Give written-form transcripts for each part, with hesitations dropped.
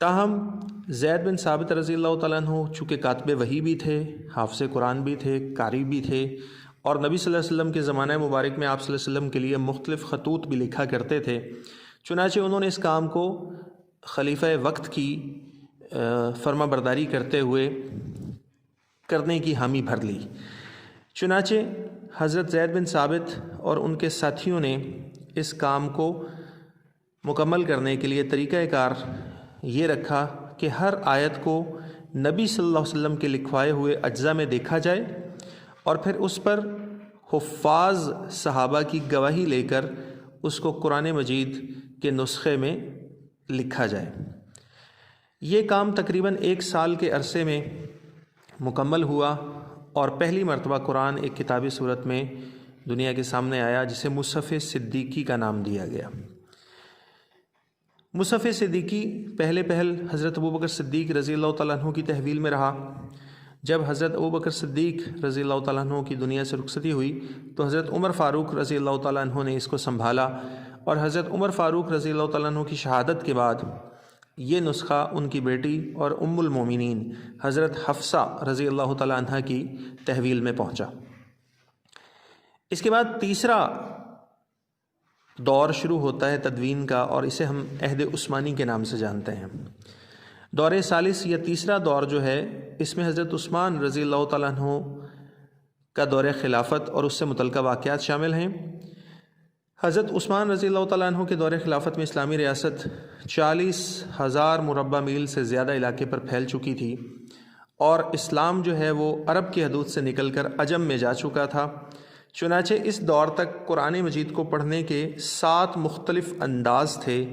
تاہم زید بن ثابت رضی اللہ تعالیٰ عنہ چونکہ کاتب وحی بھی تھے، حافظ قرآن بھی تھے، قاری بھی تھے، اور نبی صلی اللہ علیہ وسلم کے زمانہ مبارک میں آپ صلی اللہ علیہ وسلم کے لیے مختلف خطوط بھی لکھا کرتے تھے، چنانچہ انہوں نے اس کام کو خلیفہ وقت کی فرما برداری کرتے ہوئے کرنے کی حامی بھر لی۔ چنانچہ حضرت زید بن ثابت اور ان کے ساتھیوں نے اس کام کو مکمل کرنے کے لیے طریقہ کار یہ رکھا کہ ہر آیت کو نبی صلی اللہ علیہ وسلم کے لکھوائے ہوئے اجزاء میں دیکھا جائے اور پھر اس پر حفاظ صحابہ کی گواہی لے کر اس کو قرآن مجید کے نسخے میں لکھا جائے۔ یہ کام تقریباً 1 سال کے عرصے میں مکمل ہوا اور پہلی مرتبہ قرآن ایک کتابی صورت میں دنیا کے سامنے آیا جسے مصحف صدیقی کا نام دیا گیا۔ مصحف صدیقی پہلے حضرت ابوبکر صدیق رضی اللہ تعالیٰ عنہ کی تحویل میں رہا۔ جب حضرت ابوبکر صدیق رضی اللہ تعالیٰ عنہ کی دنیا سے رخصتی ہوئی تو حضرت عمر فاروق رضی اللہ تعالیٰ عنہ نے اس کو سنبھالا، اور حضرت عمر فاروق رضی اللہ تعالیٰ عنہ کی شہادت کے بعد یہ نسخہ ان کی بیٹی اور ام المومنین حضرت حفصہ رضی اللہ تعالیٰ عنہ کی تحویل میں پہنچا۔ اس کے بعد تیسرا دور شروع ہوتا ہے تدوین کا، اور اسے ہم عہد عثمانی کے نام سے جانتے ہیں۔ دور ثالث یا تیسرا دور جو ہے، اس میں حضرت عثمان رضی اللہ تعالیٰ عنہ کا دور خلافت اور اس سے متعلقہ واقعات شامل ہیں۔ حضرت عثمان رضی اللہ تعالیٰ عنہ کے دور خلافت میں اسلامی ریاست 40,000 مربع میل سے زیادہ علاقے پر پھیل چکی تھی، اور اسلام جو ہے وہ عرب کی حدود سے نکل کر عجم میں جا چکا تھا۔ چنانچہ اس دور تک قرآن مجید کو پڑھنے کے 7 مختلف انداز تھے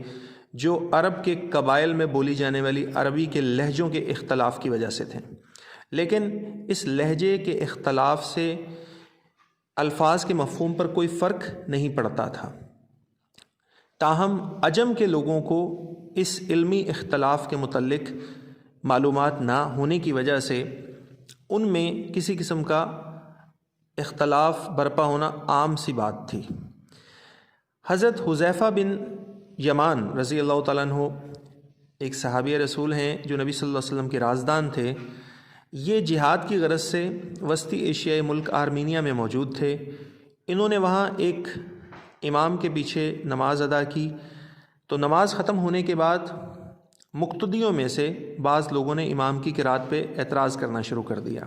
جو عرب کے قبائل میں بولی جانے والی عربی کے لہجوں کے اختلاف کی وجہ سے تھے، لیکن اس لہجے کے اختلاف سے الفاظ کے مفہوم پر کوئی فرق نہیں پڑتا تھا۔ تاہم عجم کے لوگوں کو اس علمی اختلاف کے متعلق معلومات نہ ہونے کی وجہ سے ان میں کسی قسم کا اختلاف برپا ہونا عام سی بات تھی۔ حضرت حذیفہ بن یمان رضی اللہ تعالیٰ عنہ ایک صحابی رسول ہیں جو نبی صلی اللہ علیہ وسلم کے رازدان تھے۔ یہ جہاد کی غرض سے وسطی ایشیائی ملک آرمینیا میں موجود تھے۔ انہوں نے وہاں ایک امام کے پیچھے نماز ادا کی، تو نماز ختم ہونے کے بعد مقتدیوں میں سے بعض لوگوں نے امام کی قرات پہ اعتراض کرنا شروع کر دیا۔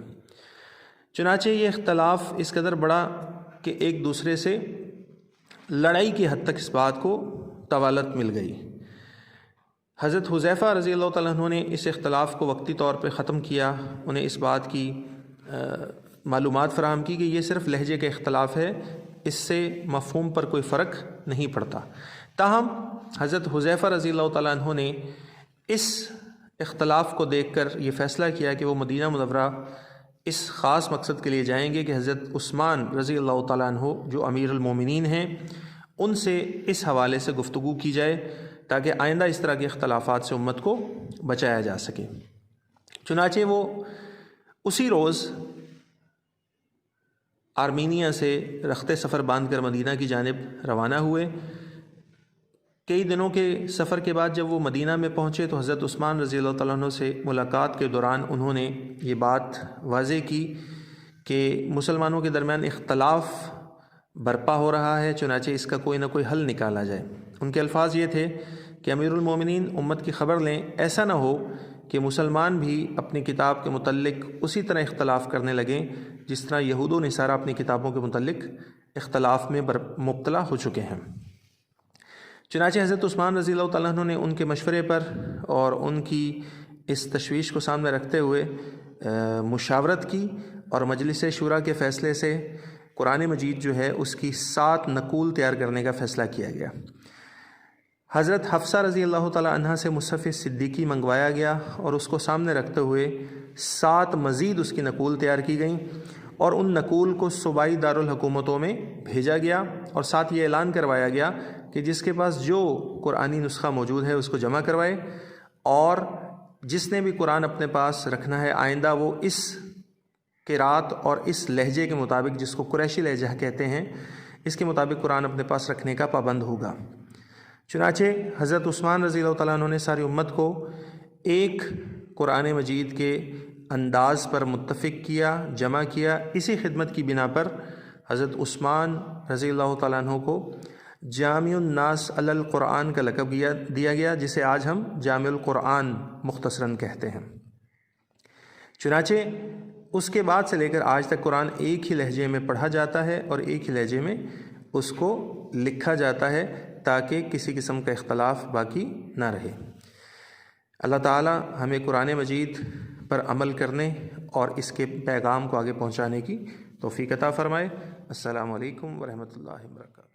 چنانچہ یہ اختلاف اس قدر بڑا کہ ایک دوسرے سے لڑائی کی حد تک اس بات کو طوالت مل گئی۔ حضرت حذیفہ رضی اللہ تعالیٰ عنہ نے اس اختلاف کو وقتی طور پہ ختم کیا، انہیں اس بات کی معلومات فراہم کی کہ یہ صرف لہجے کا اختلاف ہے، اس سے مفہوم پر کوئی فرق نہیں پڑتا۔ تاہم حضرت حذیفہ رضی اللہ تعالیٰ عنہ نے اس اختلاف کو دیکھ کر یہ فیصلہ کیا کہ وہ مدینہ منورہ اس خاص مقصد کے لیے جائیں گے کہ حضرت عثمان رضی اللہ تعالیٰ عنہ جو امیر المومنین ہیں ان سے اس حوالے سے گفتگو کی جائے تاکہ آئندہ اس طرح کے اختلافات سے امت کو بچایا جا سکے۔ چنانچہ وہ اسی روز آرمینیا سے رخت سفر باندھ کر مدینہ کی جانب روانہ ہوئے۔ کئی دنوں کے سفر کے بعد جب وہ مدینہ میں پہنچے تو حضرت عثمان رضی اللہ تعالیٰ عنہ سے ملاقات کے دوران انہوں نے یہ بات واضح کی کہ مسلمانوں کے درمیان اختلاف برپا ہو رہا ہے، چنانچہ اس کا کوئی نہ کوئی حل نکالا جائے۔ ان کے الفاظ یہ تھے کہ امیر المومنین امت کی خبر لیں، ایسا نہ ہو کہ مسلمان بھی اپنی کتاب کے متعلق اسی طرح اختلاف کرنے لگیں جس طرح یہود و نصارہ اپنی کتابوں کے متعلق اختلاف میں مبتلا ہو چکے ہیں۔ چنانچہ حضرت عثمان رضی اللہ تعالیٰ عنہ نے ان کے مشورے پر اور ان کی اس تشویش کو سامنے رکھتے ہوئے مشاورت کی، اور مجلس شورا کے فیصلے سے قرآن مجید جو ہے اس کی 7 نقول تیار کرنے کا فیصلہ کیا گیا۔ حضرت حفصہ رضی اللہ تعالیٰ عنہ سے مصحف صدیقی منگوایا گیا اور اس کو سامنے رکھتے ہوئے 7 مزید اس کی نقول تیار کی گئیں، اور ان نقول کو صوبائی دارالحکومتوں میں بھیجا گیا، اور ساتھ یہ اعلان کروایا گیا کہ جس کے پاس جو قرآنی نسخہ موجود ہے اس کو جمع کروائے، اور جس نے بھی قرآن اپنے پاس رکھنا ہے آئندہ وہ اس قرات اور اس لہجے کے مطابق، جس کو قریشی لہجہ کہتے ہیں، اس کے مطابق قرآن اپنے پاس رکھنے کا پابند ہوگا۔ چنانچہ حضرت عثمان رضی اللہ تعالیٰ عنہ نے ساری امت کو ایک قرآن مجید کے انداز پر متفق کیا، جمع کیا۔ اسی خدمت کی بنا پر حضرت عثمان رضی اللہ تعالیٰ عنہ کو جامع الناس علی القرآن کا لقب دیا گیا، جسے آج ہم جامع القرآن مختصراً کہتے ہیں۔ چنانچہ اس کے بعد سے لے کر آج تک قرآن ایک ہی لہجے میں پڑھا جاتا ہے اور ایک ہی لہجے میں اس کو لکھا جاتا ہے، تاکہ کسی قسم کا اختلاف باقی نہ رہے۔ اللہ تعالی ہمیں قرآن مجید پر عمل کرنے اور اس کے پیغام کو آگے پہنچانے کی توفیق عطا فرمائے۔ السلام علیکم ورحمۃ اللہ وبرکاتہ۔